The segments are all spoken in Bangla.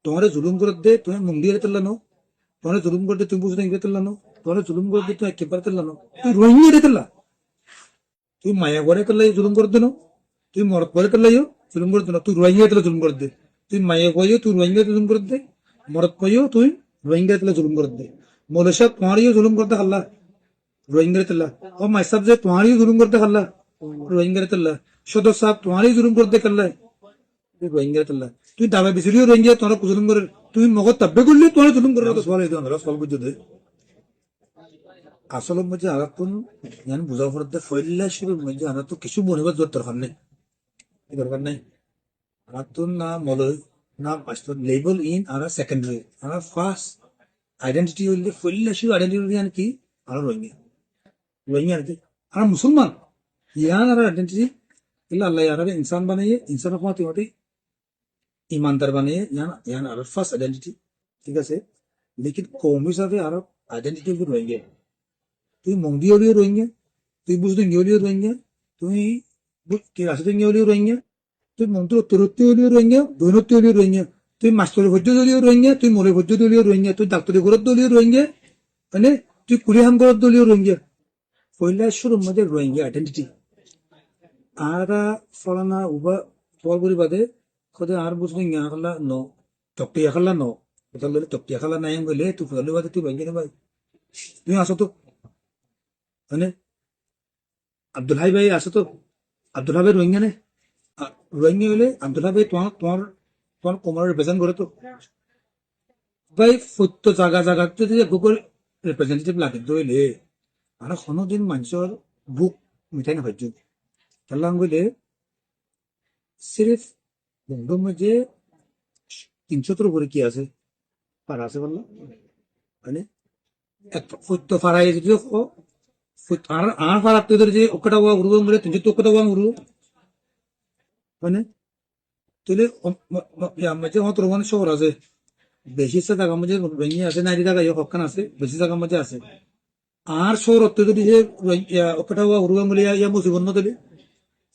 তোমারে জুলুম করে দে তুমি মুন্ডিয়ে তেলানো, তোমারে জুলুম করে দে তুমি বুঝতে ইংরে তেলানো, তোমারে জুলুম করে দে তুমি একেবারে তেলানো, তুই রোহিঙ্গা তেলা, তুই মায়া করে তেলাই জুলুম করে দেনো, তুই মরদ করে তেলাইও জুলুম করে দেনো, তুই রোহিঙ্গা তেলা জুলুম করে দে, তুই মায়া কইও তুই রোহিঙ্গা জুলুম করে দে, মরদ কইও তুই রোহিঙ্গা তেলা জুলুম করে দে, মলেশিয়া তোমারিও জুলুম করতে খাল্লা রোহিঙ্গা তেলা, ও মাই সাহেব যে তোমারিও জুলুম করতে খাল্লা রোহিঙ্গা তেলা, সদর সাহেব তোমারই জুলুম করতে খাল্লা রোহিঙ্গা তেলা, তুই দাবা বিচুরিও রোহিঙ্গা তোমার জুলুম করে, তুমি মগত তাব্বে করলে তোমার জুলুম করে তো সবাই আমরা সব বুঝতে দে আসলে মধ্যে আগাতুন ഞാൻ মুজাফরতে ফয়লা শুরু মধ্যে আমরা তো কিছু মনে দরকার নেই, দরকার নেই আগাতুন না মলয় না পাঁচটা লেবেল ইন আর সেকেন্ডারি আর ফার্স্ট আইডেন্টিটি হইলে ফয়লা শুরু আইডেন্টিটি আর কি আর রোহিঙ্গা, রোহিঙ্গা আর কি আর মুসলমান ইয়ান আর আইডেন্টিটি ইল্লা আল্লাহ আর ইনসান বানিয়ে ইনসান হতে হতে ईमानदार बने यहाँ अरब फर्स्ट आइडेंटिटी ठीक है लेकिन कौम हिसाब से अरब आइडेंटिटी भी रोएंगे तुम मोंगी ओलियो रोएंगे तुम बुझदेंगे ओलियो रोएंगे तुम रास्ते ओलियो रोएंगे तुम मंत्र तुरत्ती ओलियो रोएंगे दोनोत्ती ओलियो रोएंगे तुम मास्टर भज्जो ओलियो रोएंगे तुम मोले भज्जो ओलियो रोएंगे तुम डाक्टर गोरत ओलियो रोएंगे মানে তুই কুলিহাম গরত দলীয় রোহিঙ্গা পয়লা শুরু মধ্যে রোহিঙ্গা আইডেন্টিটি আর ফলানা উবা ফলগুলি বাদে খোদে আর বুঝলি খালা ন চকটিয়া খালা ন কোথাও লইলে চকটিয়া খালা নাই বলে তুই ফলে বাদে তুই ভাঙ্গি ভাই তুমি আসো তো মানে আব্দুল হাই ভাই আসো তো আব্দুল হাই ভাই রোহিঙ্গা নে রোহিঙ্গা হইলে আব্দুল হাই ভাই তোমার তোমার তোমার কোমরের রিপ্রেজেন্ট করে তো ভাই সত্য জায়গা জায়গাতে যে গুগল রিপ্রেজেন্টেটিভ লাগে দইলে আর কোনোদিন মানুষের বুক মিঠাই না ভাজ্য খেলাম গইলে সিরিফ বন্ধুর মধ্যে 300 উপরে কি আছে পারা আছে বললাম মানে এক সত্য ফারাই যদি আর আর ফারাত তোদের যে ওকটা ওয়া উড়বো বলে 300 ওকটা ওয়া উড়বো মানে তুলে মধ্যে হত রোমান শহর আছে বেশি জায়গা মধ্যে ভেঙে আছে নারী জায়গা হকান আছে বেশি জায়গা মধ্যে আছে আর শহর যদি যে ওকটা ওয়া উড়বো বলে ইয়া মুসিবত না দিলে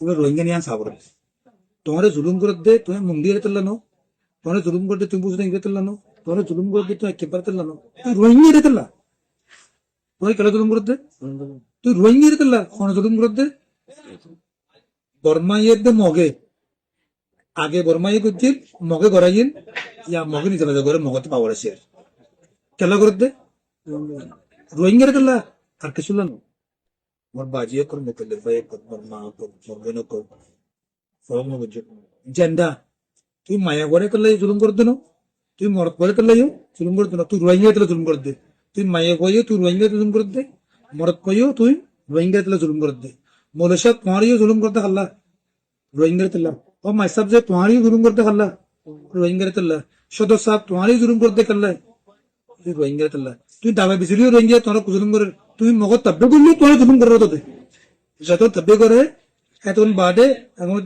তুমি রোহিঙ্গা নিয়ে সাবর তোমারে জুলুম করে দে তুমি মুন্ডিয়ে তেলানো, তোমারে জুলুম করে দে তুমি বুঝতে ইংরে তেলানো, তোমারে জুলুম করে দে তুমি একেবারে তেলানো, তুই রোহিঙ্গা রে তেলা, তুই কেলা জুলুম করে দে তুই রোহিঙ্গা রে তেলা কোন জুলুম করে দে বর্মা ইয়ে দে মগে আগে বর্মা ইয়ে করছিল মগে গড়াইল ইয়া মগে নিতে পারে করে মগতে পাওয়ার আছে কেলা করে দে রোহিঙ্গা রে তেলা আর কিছু লানো মোর বাজিয়ে কর মুকলে ভাই কর বর্মা কর মগে কর জেন্ডা তুই মায়া করে করলে জুলুম করে দেনো, তুই মরদ করে করলেও জুলুম করে দেনো, তুই রোহিঙ্গা তেলে জুলুম করে দে, তুই মায়া কইও তুই রোহিঙ্গা জুলুম করে দে, মরদ কইও তুই রোহিঙ্গা তেলে জুলুম করে দে, মলেশিয়া তোমারিও জুলুম করতে খাল্লা রোহিঙ্গা তেলা, ও মাই সাহেব যে তোমারিও জুলুম করতে খাল্লা রোহিঙ্গা তেলা, সদর সাহেব তোমারিও জুলুম করতে খাল্লা তুই রোহিঙ্গা তেলা, তুই দাবা বিচুরিও রোহিঙ্গা তোমার জুলুম করে, তুমি মগত তাব্বে করলে তোমার জুলুম করে তোদের যত তাব্বে করে এতক্ষণ বাদে এখন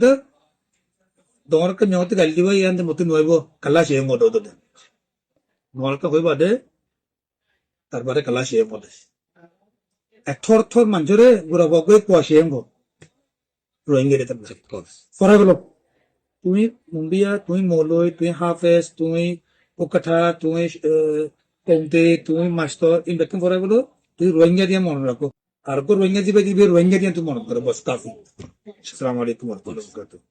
দমরকে মেয়তে গালি দিব ইয়ান মতো নইব কালা সে মতো তোদের দমরকে হইব দে তারপরে কালা সে মতো থর থর মানুষরে গুড়া বগে কুয়া সে রোহিঙ্গা রে ফরা গেল তুমি মুম্বিয়া তুমি মৌলই তুমি হাফেজ তুমি ওকাঠা তুমি কৌতে তুমি মাস্টার ইন ব্যক্তি ফরা গেল তুই রোহিঙ্গা দিয়ে মনে রাখো আর রোহিঙ্গা দিবে রোহিঙ্গা দিয়ে তুই মনে করো বস কাফি আসসালামু আলাইকুম ওয়া রাহমাতুল্লাহি ওয়া বারাকাতুহু।